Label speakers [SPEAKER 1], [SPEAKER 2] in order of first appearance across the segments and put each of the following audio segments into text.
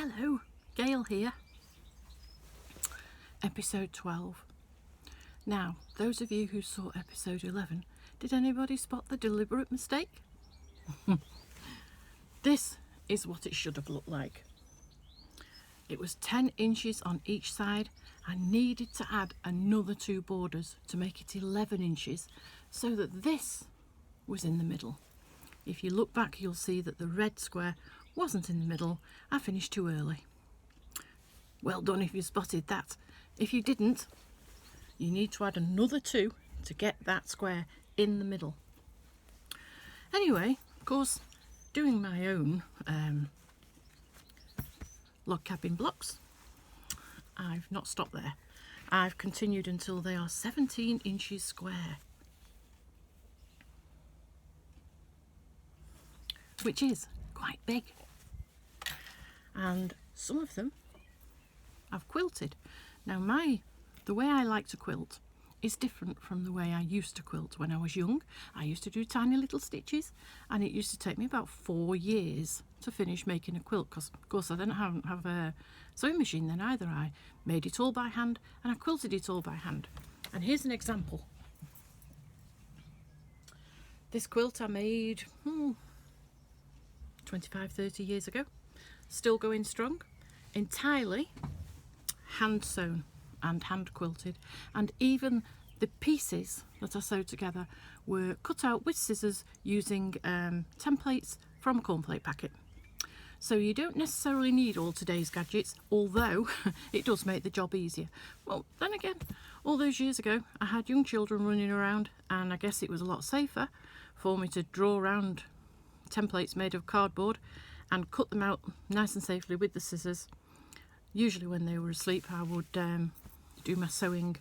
[SPEAKER 1] Hello, Gail here. Episode 12. Now, those of you who saw episode 11, did anybody spot the deliberate mistake? This is what it should have looked like. It was 10 inches on each side. I needed to add another 2 borders to make it 11 inches so that this was in the middle. If you look back, you'll see that the red square wasn't in the middle. I finished too early. Well done if you spotted that. If you didn't, you need to add another 2 to get that square in the middle. Anyway, of course, doing my own log cabin blocks, I've not stopped there. I've continued until they are 17 inches square, which is quite big. And some of them I've quilted. Now the way I like to quilt is different from the way I used to quilt when I was young. I used to do tiny little stitches, and it used to take me about 4 years to finish making a quilt, because of course I didn't have a sewing machine then either. I made it all by hand and I quilted it all by hand. And here's an example. This quilt I made 25-30 years ago, still going strong, entirely hand sewn and hand quilted, and even the pieces that I sewed together were cut out with scissors using templates from a cornflake packet. So you don't necessarily need all today's gadgets, although it does make the job easier. Well, then again, all those years ago I had young children running around, and I guess it was a lot safer for me to draw around templates made of cardboard and cut them out nice and safely with the scissors. Usually when they were asleep I would do my sewing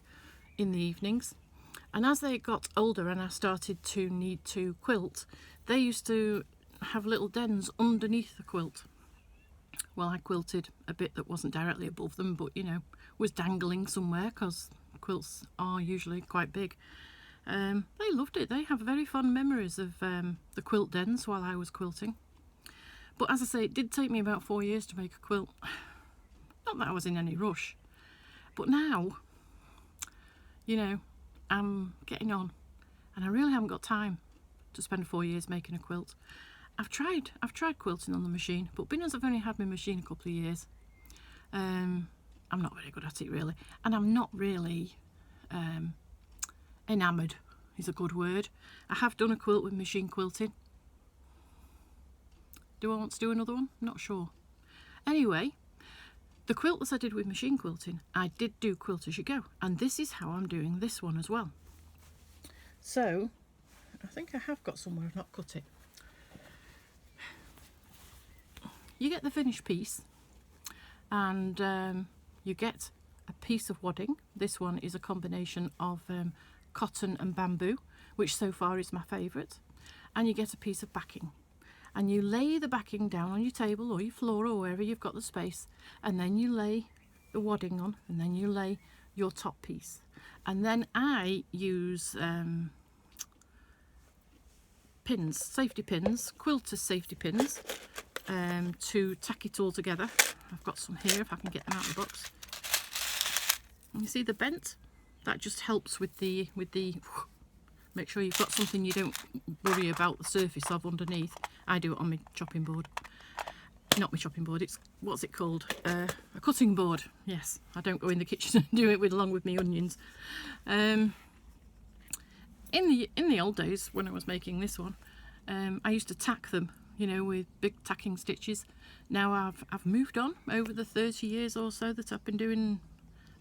[SPEAKER 1] in the evenings, and as they got older and I started to need to quilt, they used to have little dens underneath the quilt. Well, I quilted a bit that wasn't directly above them, but you know, was dangling somewhere, because quilts are usually quite big. They loved it. They have very fond memories of the quilt dens while I was quilting. But as I say, it did take me about 4 years to make a quilt. Not that I was in any rush, but now, you know, I'm getting on, and I really haven't got time to spend 4 years making a quilt. I've tried quilting on the machine, but being as I've only had my machine a couple of years, I'm not very good at it really, and I'm not really enamoured is a good word. I have done a quilt with machine quilting. Do I want to do another one? Not sure. Anyway, the quilt that I did with machine quilting, I did do quilt as you go, and this is how I'm doing this one as well. So I think I have got somewhere I've not cut it. You get the finished piece, and you get a piece of wadding. This one is a combination of cotton and bamboo, which so far is my favourite, and you get a piece of backing. And you lay the backing down on your table or your floor or wherever you've got the space, and then you lay the wadding on, and then you lay your top piece. And then I use pins, safety pins, quilter safety pins, to tack it all together. I've got some here if I can get them out of the box. And you see the bent? That just helps with the make sure you've got something you don't worry about the surface of underneath. I do it on my chopping board. Not my chopping board, it's, what's it called? A cutting board. Yes, I don't go in the kitchen and do it along with my onions. In the old days when I was making this one, I used to tack them, you know, with big tacking stitches. Now I've moved on over the 30 years or so that I've been doing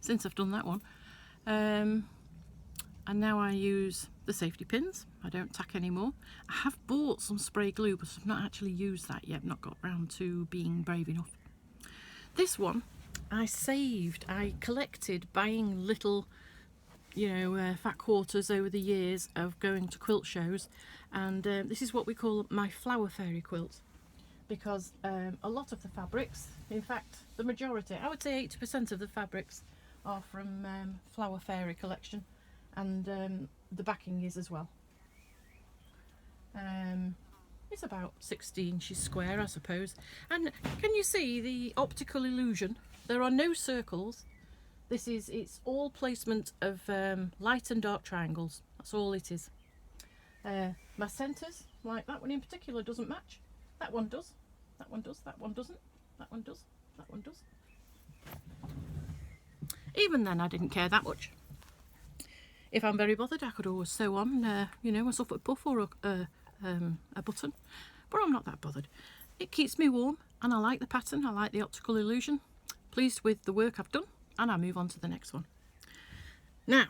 [SPEAKER 1] since I've done that one. And now I use the safety pins. I don't tack anymore. I have bought some spray glue, but I've not actually used that yet. Not got round to being brave enough. This one I saved. I collected buying little, you know, fat quarters over the years of going to quilt shows, and this is what we call my Flower Fairy quilt, because a lot of the fabrics, in fact the majority, I would say 80% of the fabrics, are from Flower Fairy collection, and the backing is as well. It's about 60 inches square, I suppose. And can you see the optical illusion? There are no circles. It's all placement of light and dark triangles. That's all it is. My centres, like that one in particular, doesn't match. That one does. That one does. That one doesn't. That one does. That one does. Even then, I didn't care that much. If I'm very bothered, I could always sew on, you know, a soffit puff or a button. But I'm not that bothered. It keeps me warm, and I like the pattern. I like the optical illusion. Pleased with the work I've done, and I move on to the next one. Now,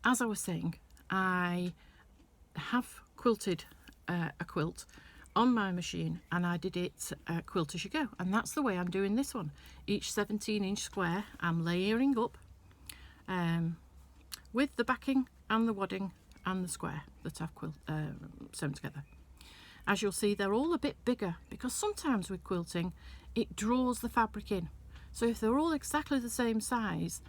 [SPEAKER 1] as I was saying, I have quilted a quilt on my machine, and I did it quilt as you go, and that's the way I'm doing this one. Each 17-inch square I'm layering up with the backing and the wadding and the square that I've sewn together. As you'll see, they're all a bit bigger because sometimes with quilting it draws the fabric in. So if they're all exactly the same size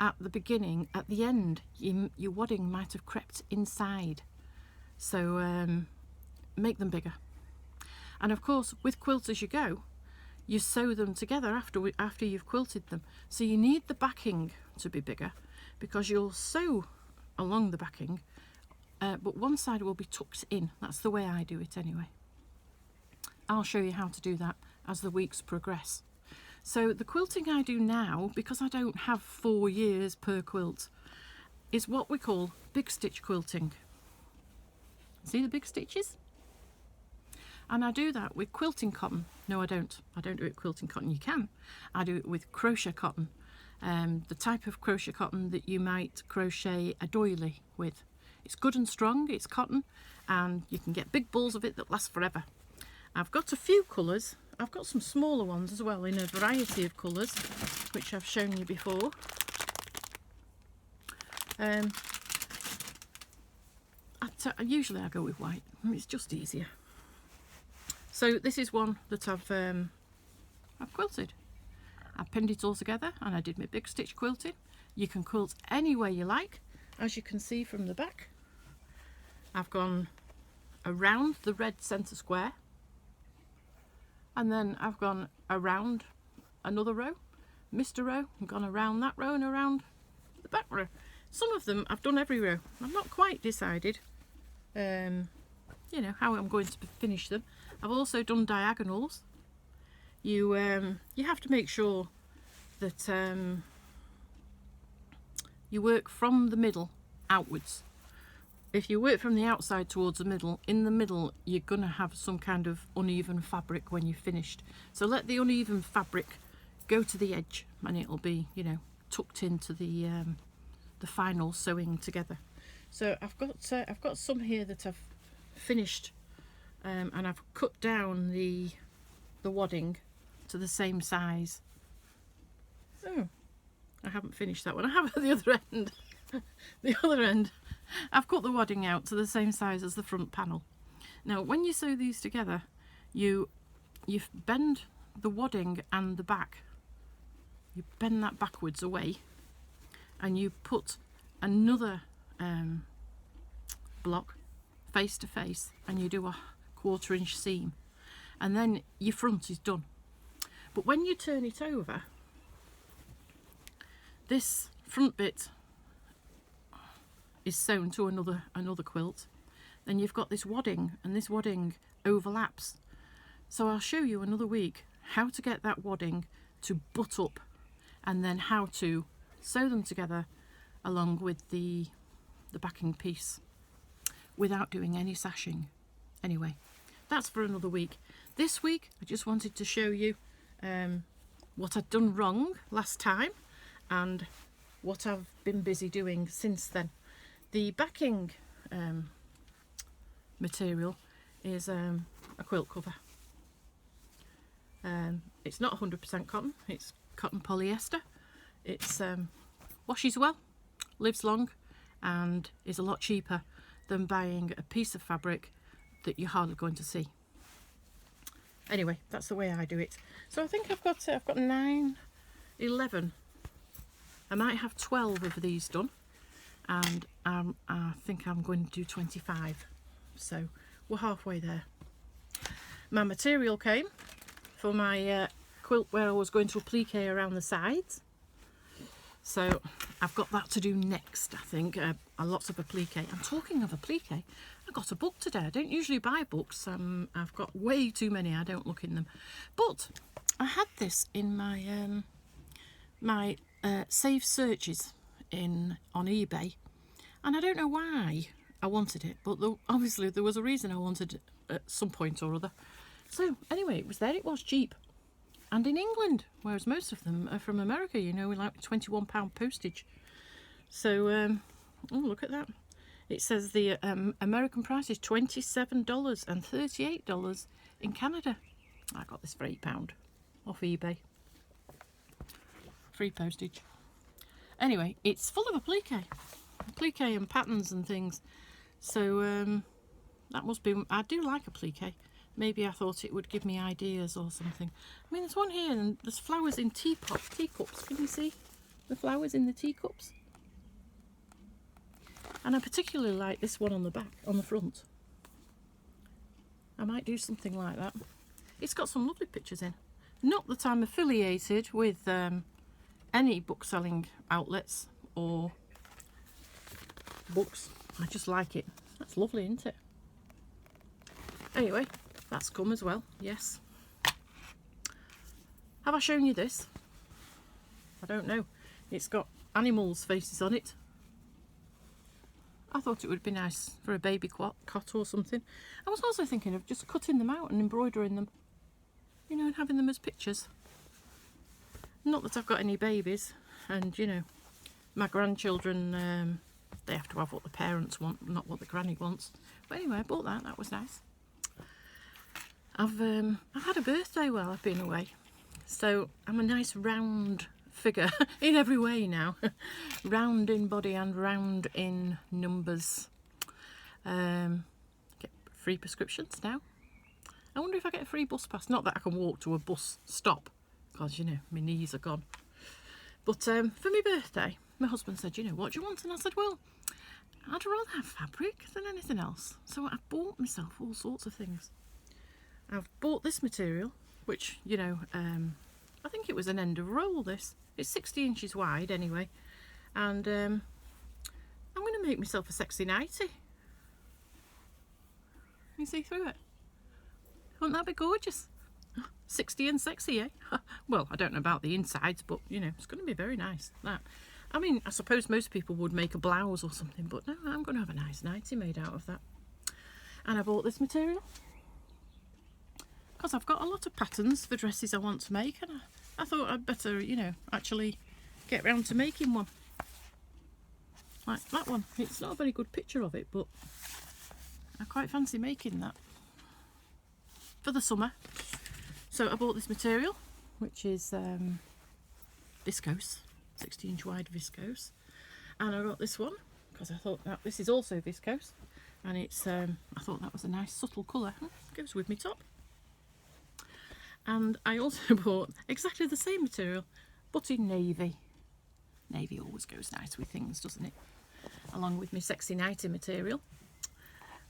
[SPEAKER 1] at the beginning, at the end your wadding might have crept inside. So make them bigger. And of course, with quilt as you go, you sew them together after you've quilted them. So you need the backing to be bigger because you'll sew along the backing, but one side will be tucked in. That's the way I do it anyway. I'll show you how to do that as the weeks progress. So the quilting I do now, because I don't have 4 years per quilt, is what we call big stitch quilting. See the big stitches? And I do that with quilting cotton. No, I don't. I don't do it with quilting cotton. You can. I do it with crochet cotton. The type of crochet cotton that you might crochet a doily with. It's good and strong, it's cotton, and you can get big balls of it that last forever. I've got a few colours. I've got some smaller ones as well in a variety of colours, which I've shown you before. Usually I go with white. It's just easier. So this is one that I've quilted. I pinned it all together and I did my big stitch quilting. You can quilt any way you like. As you can see from the back, I've gone around the red centre square, and then I've gone around another row, missed a row, and gone around that row and around the back row. Some of them I've done every row. I'm not quite decided you know, how I'm going to finish them. I've also done diagonals. You have to make sure that you work from the middle outwards. If you work from the outside towards the middle, in the middle you're going to have some kind of uneven fabric when you've finished. So let the uneven fabric go to the edge and it'll be, you know, tucked into the final sewing together. So I've got some here that I've finished, and I've cut down the wadding to the same size. Oh, I haven't finished that one. I have at the other end. The other end, I've cut the wadding out to the same size as the front panel. Now, when you sew these together, you bend the wadding and the back. You bend that backwards away, and you put another block face to face, and you do a 1/4 inch seam, and then your front is done. But when you turn it over, this front bit is sewn to another quilt. Then you've got this wadding, and this wadding overlaps. So I'll show you another week how to get that wadding to butt up, and then how to sew them together along with the backing piece without doing any sashing. Anyway, that's for another week. This week I just wanted to show you what I'd done wrong last time and what I've been busy doing since then. The backing material is a quilt cover. It's not 100% cotton, it's cotton polyester. It's washes well, lives long, and is a lot cheaper than buying a piece of fabric that you're hardly going to see. Anyway, that's the way I do it. So I think I've got 9, 11. I might have 12 of these done, and I think I'm going to do 25. So we're halfway there. My material came for my quilt where I was going to applique around the sides. So I've got that to do next, I think. Lots of applique. I'm talking of applique. I got a book today. I don't usually buy books. I've got way too many. I don't look in them. But I had this in my my saved searches on eBay, and I don't know why I wanted it, but obviously there was a reason I wanted it at some point or other. So anyway, it was there. It was cheap. And in England, whereas most of them are from America, you know, with like £21 postage. So, oh, look at that. It says the American price is $27 and $38 in Canada. I got this for £8 off eBay. Free postage. Anyway, it's full of applique and patterns and things. So, that must be, I do like applique. Maybe I thought it would give me ideas or something. I mean, there's one here and there's flowers in teacups. Can you see the flowers in the teacups? And I particularly like this one on the back, on the front. I might do something like that. It's got some lovely pictures in. Not that I'm affiliated with any book selling outlets or books. I just like it. That's lovely, isn't it? Anyway. That's come as well, yes. Have I shown you this? I don't know. It's got animals' faces on it. I thought it would be nice for a baby cot or something. I was also thinking of just cutting them out and embroidering them, you know, and having them as pictures. Not that I've got any babies, and you know, my grandchildren, they have to have what the parents want, not what the granny wants. But anyway, I bought that. That was nice. I've had a birthday while I've been away, so I'm a nice round figure in every way now. Round in body and round in numbers. Get free prescriptions now. I wonder if I get a free bus pass. Not that I can walk to a bus stop, because you know my knees are gone. But for my birthday, my husband said, you know, what do you want? And I said, well, I'd rather have fabric than anything else. So I bought myself all sorts of things. I've bought this material, which, you know, I think it was an end of roll, this. It's 60 inches wide anyway. And I'm going to make myself a sexy nightie. You see through it? Wouldn't that be gorgeous? 60 and sexy, eh? Well, I don't know about the insides, but, you know, it's going to be very nice, that. I mean, I suppose most people would make a blouse or something, but no, I'm going to have a nice nightie made out of that. And I bought this material because I've got a lot of patterns for dresses I want to make, and I thought I'd better, you know, actually get round to making one. Like that one. It's not a very good picture of it, but I quite fancy making that for the summer. So I bought this material, which is viscose, 60-inch wide viscose, and I got this one because I thought that this is also viscose, and it's I thought that was a nice subtle colour. Goes with my top. And I also bought exactly the same material, but in navy. Navy always goes nice with things, doesn't it? Along with my sexy nightie material.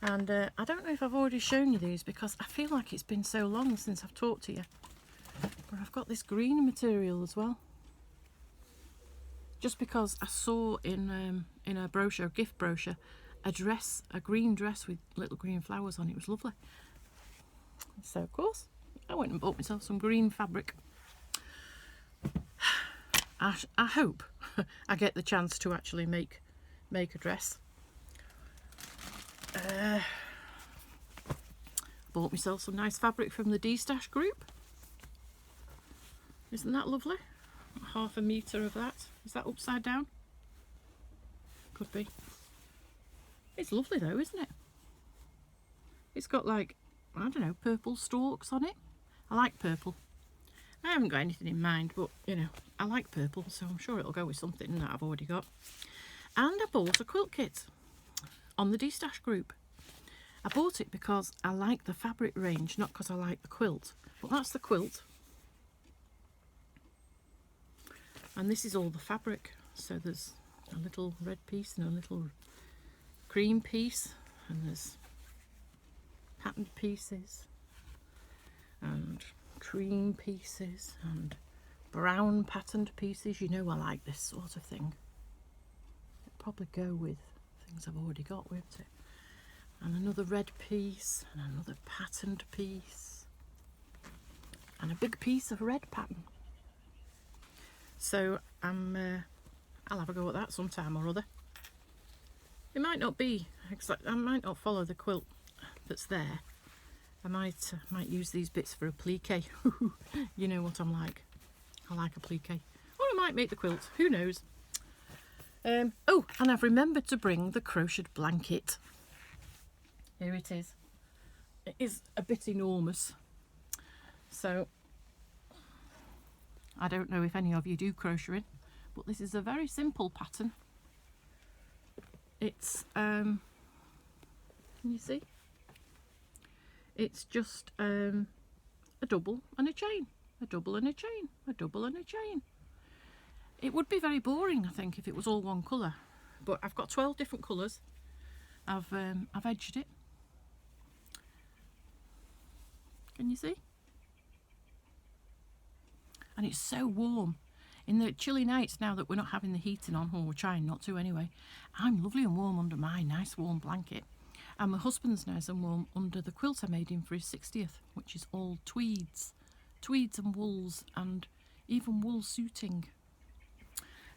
[SPEAKER 1] And I don't know if I've already shown you these because I feel like it's been so long since I've talked to you. But I've got this green material as well. Just because I saw in a brochure, a gift brochure, a dress, a green dress with little green flowers on it. It was lovely. So of course, I went and bought myself some green fabric. I hope I get the chance to actually make a dress. Bought myself some nice fabric from the D-Stash group. Isn't that lovely? Half a metre of that. Is that upside down? Could be. It's lovely though, isn't it? It's got like, I don't know, purple stalks on it. I like purple. I haven't got anything in mind, but you know, I like purple, so I'm sure it'll go with something that I've already got. And I bought a quilt kit on the D-Stash group. I bought it because I like the fabric range, not because I like the quilt. But that's the quilt. And this is all the fabric. So there's a little red piece and a little cream piece. And there's patterned pieces and cream pieces and brown patterned pieces. You know I like this sort of thing. It'd probably go with things I've already got, won't it? And another red piece and another patterned piece and a big piece of red pattern. So I'll have a go at that sometime or other. It might not be exact. I might not follow the quilt that's there. I might use these bits for a plique. You know what I'm like. I like a plique. Or I might make the quilt. Who knows? Oh, and I've remembered to bring the crocheted blanket. Here it is. It is a bit enormous. So I don't know if any of you do crocheting, but this is a very simple pattern. It's can you see? It's just a double and a chain, a double and a chain, a double and a chain. It would be very boring, I think, if it was all one colour, but I've got 12 different colours. I've edged it. Can you see? And it's so warm. In the chilly nights now that we're not having the heating on, or we're trying not to anyway, I'm lovely and warm under my nice warm blanket. And my husband's nice and warm under the quilt I made him for his 60th, which is all tweeds. Tweeds and wools, and even wool suiting.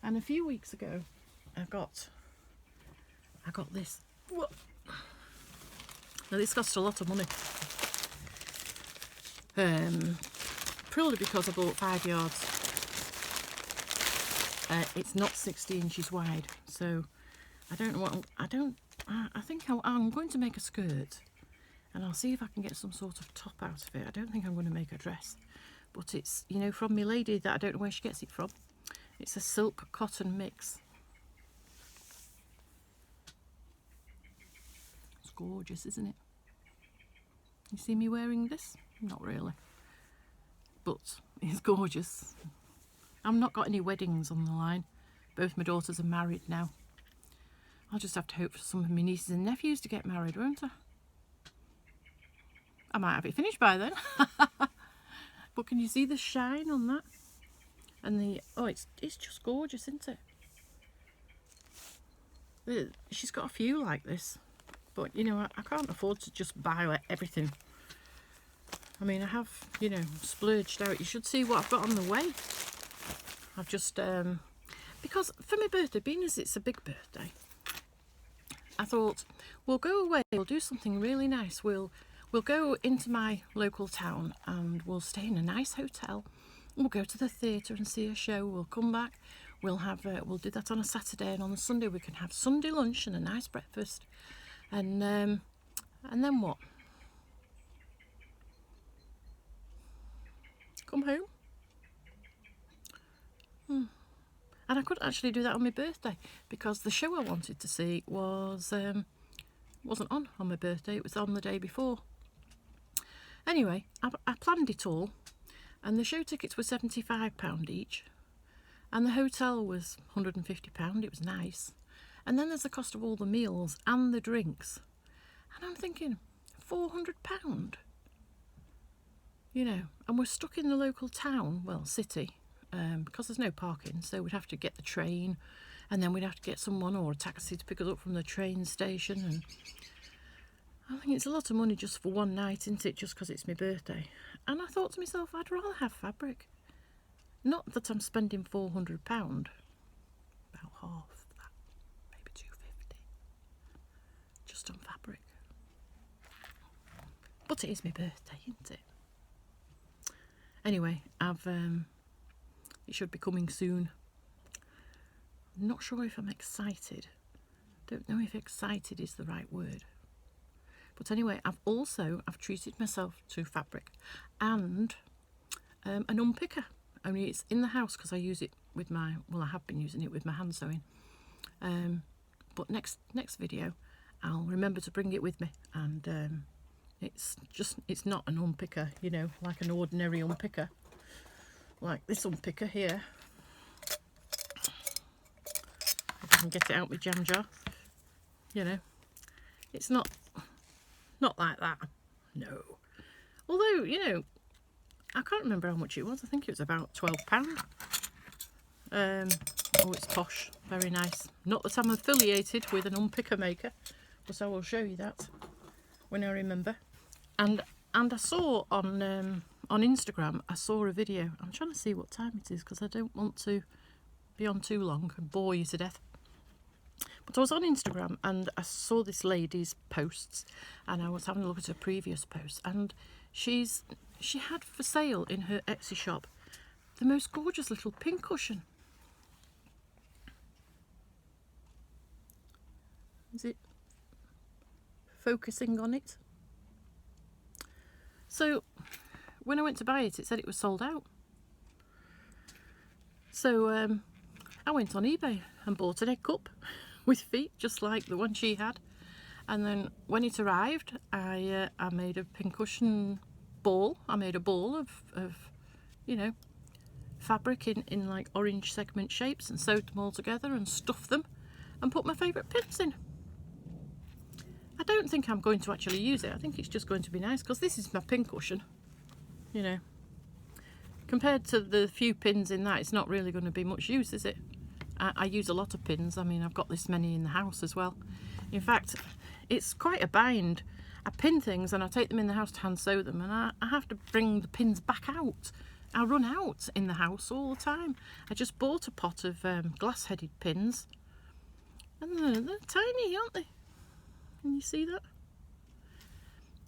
[SPEAKER 1] And a few weeks ago, I got this. Whoa. Now this cost a lot of money. Probably because I bought 5 yards. It's not 60 inches wide, so I don't know what I think I'm going to make a skirt, and I'll see if I can get some sort of top out of it. I don't think I'm going to make a dress, but it's, you know, from my lady that I don't know where she gets it from. It's a silk cotton mix. It's gorgeous, isn't it? You see me wearing this? Not really, but it's gorgeous. I've not got any weddings on the line. Both my daughters are married now. I'll just have to hope for some of my nieces and nephews to get married, won't I? I might have it finished by then. But can you see the shine on that? And the, oh, it's just gorgeous, isn't it? She's got a few like this, but you know, I can't afford to just buy like everything. I mean, I have, you know, splurged out. You should see what I've got on the way. I've just because for my birthday, being as it's a big birthday, I thought we'll go away, we'll do something really nice. We'll go into my local town and we'll stay in a nice hotel. We'll go to the theatre and see a show. We'll come back. We'll do that on a Saturday, and on a Sunday we can have Sunday lunch and a nice breakfast. And then what? Come home. And I couldn't actually do that on my birthday because the show I wanted to see wasn't on my birthday. It was on the day before. Anyway, I planned it all, and the show tickets were £75 each, and the hotel was £150. It was nice. And then there's the cost of all the meals and the drinks, and I'm thinking £400, you know. And we're stuck in the local town, well, city, because there's no parking, so we'd have to get the train, and then we'd have to get someone or a taxi to pick us up from the train station. And I think it's a lot of money just for one night, isn't it, just because it's my birthday. And I thought to myself, I'd rather have fabric. Not that I'm spending £400, about half that, maybe £250, just on fabric. But it is my birthday, isn't it? Anyway, it should be coming soon. I'm not sure if I'm excited. Don't know if excited is the right word. But anyway, I've treated myself to fabric and an unpicker. Only it's in the house because I use it with I have been using it with my hand sewing. But next video, I'll remember to bring it with me. And it's not an unpicker, you know, like an ordinary unpicker, like this unpicker here. If I can get it out with jam jar, you know, it's not like that. No. Although, you know, I can't remember how much it was. I think it was about £12. Oh, it's posh. Very nice. Not that I'm affiliated with an unpicker maker, but I will show you that when I remember. And I saw on Instagram, I saw a video. I'm trying to see what time it is because I don't want to be on too long and bore you to death. But I was on Instagram and I saw this lady's posts, and I was having a look at her previous posts, and she had for sale in her Etsy shop the most gorgeous little pincushion. Is it focusing on it? So when I went to buy it, it said it was sold out. So I went on eBay and bought an egg cup with feet just like the one she had, and then when it arrived, I made a pincushion ball. I made a ball of you know, fabric in like orange segment shapes, and sewed them all together and stuffed them and put my favourite pins in. I don't think I'm going to actually use it. I think it's just going to be nice because this is my pincushion, you know. Compared to the few pins in that, it's not really going to be much use, is it? I use a lot of pins. I mean, I've got this many in the house as well. In fact, it's quite a bind. I pin things and I take them in the house to hand sew them, and I have to bring the pins back out. I run out in the house all the time. I just bought a pot of glass-headed pins, and they're tiny, aren't they? Can you see that?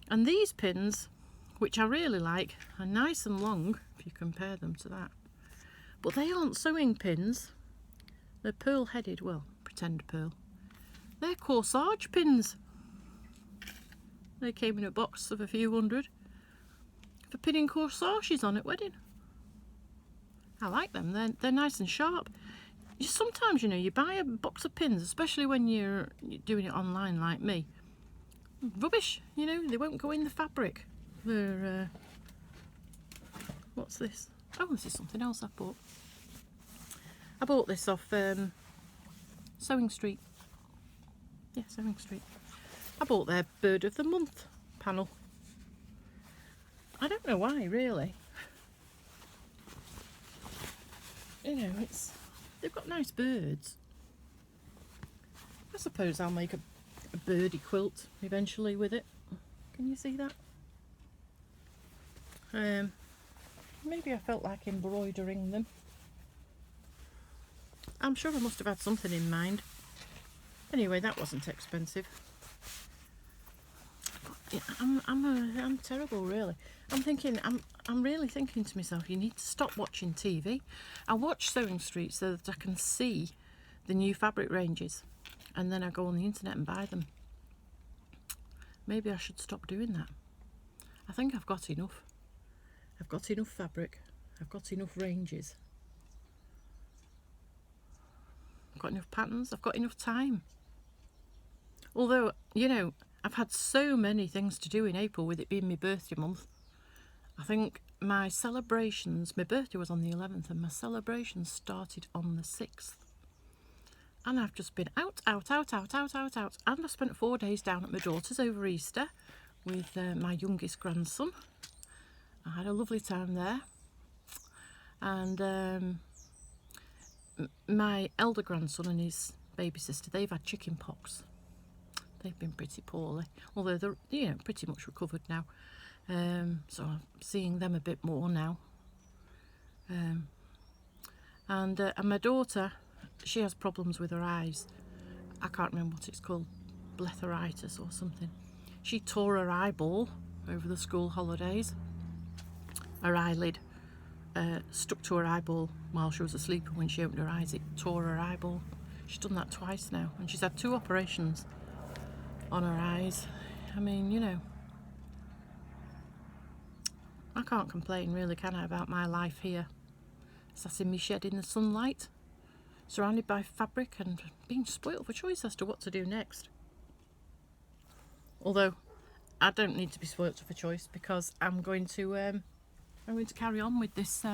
[SPEAKER 1] And these pins, which I really like, are nice and long if you compare them to that. But they aren't sewing pins. They're pearl-headed, well, pretend pearl. They're corsage pins. They came in a box of a few hundred for pinning corsages on at wedding. I like them. They're nice and sharp. Sometimes, you know, you buy a box of pins, especially when you're doing it online like me. Rubbish, you know, they won't go in the fabric. They're, what's this? Oh, this is something else I bought. I bought this off Sewing Street. Yeah, Sewing Street. I bought their Bird of the Month panel. I don't know why, really. You know, they've got nice birds. I suppose I'll make a birdie quilt eventually with it. Can you see that? Maybe I felt like embroidering them. I'm sure I must have had something in mind. Anyway, that wasn't expensive. Yeah, I'm terrible, really. I'm really thinking to myself, you need to stop watching TV. I watch Sewing Street so that I can see the new fabric ranges, and then I go on the internet and buy them. Maybe I should stop doing that. I think I've got enough. I've got enough fabric. I've got enough ranges. I've got enough patterns. I've got enough time. Although, you know, I've had so many things to do in April, with it being my birthday month. I think my celebrations, my birthday was on the 11th, and my celebrations started on the 6th. And I've just been out. And I spent 4 days down at my daughter's over Easter with my youngest grandson. I had a lovely time there. And my elder grandson and his baby sister, they've had chicken pox. They've been pretty poorly, although they're, you know, pretty much recovered now. So I'm seeing them a bit more now. And my daughter, she has problems with her eyes. I can't remember what it's called, blepharitis or something. She tore her eyeball over the school holidays. Her eyelid stuck to her eyeball while she was asleep, and when she opened her eyes it tore her eyeball. She's done that twice now, and she's had 2 operations on her eyes. I mean, you know, I can't complain really, can I, about my life here. Sat in my shed in the sunlight, surrounded by fabric, and being spoilt for choice as to what to do next. Although I don't need to be spoilt for choice, because I'm going to carry on with this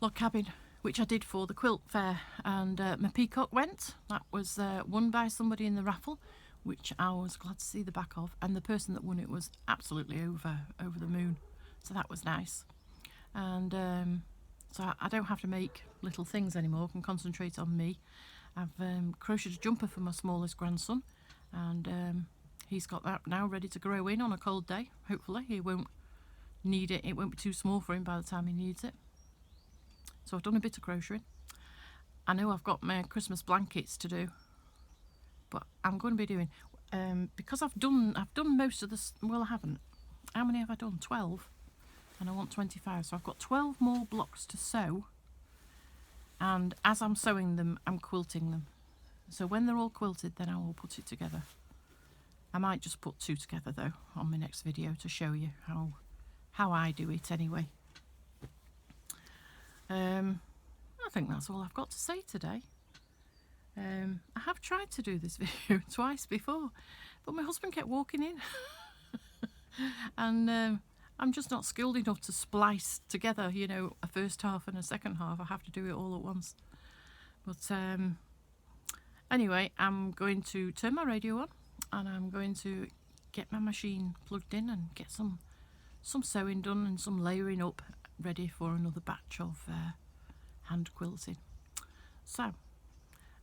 [SPEAKER 1] log cabin, which I did for the quilt fair, and my peacock went. That was won by somebody in the raffle, which I was glad to see the back of, and the person that won it was absolutely over the moon, so that was nice. And so I don't have to make little things anymore, I can concentrate on me. I've crocheted a jumper for my smallest grandson, and he's got that now ready to grow in on a cold day. Hopefully he won't need it, it won't be too small for him by the time he needs it. So I've done a bit of crocheting. I know I've got my Christmas blankets to do, but I'm going to be doing, because I've done most of this. Well, I haven't. How many have I done? 12, and I want 25, so I've got 12 more blocks to sew, and as I'm sewing them I'm quilting them, so when they're all quilted then I will put it together. I might just put 2 together though on my next video to show you how I do it anyway. I think that's all I've got to say today. I have tried to do this video twice before, but my husband kept walking in and I'm just not skilled enough to splice together, you know, a first half and a second half. I have to do it all at once. But anyway, I'm going to turn my radio on and I'm going to get my machine plugged in and get some sewing done and some layering up ready for another batch of hand quilting. So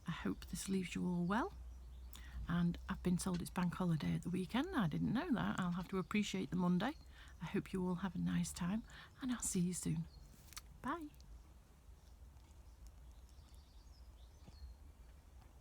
[SPEAKER 1] I hope this leaves you all well, and I've been told it's bank holiday at the weekend. I didn't know that. I'll have to appreciate the Monday. I hope you all have a nice time, and I'll see you soon. Bye.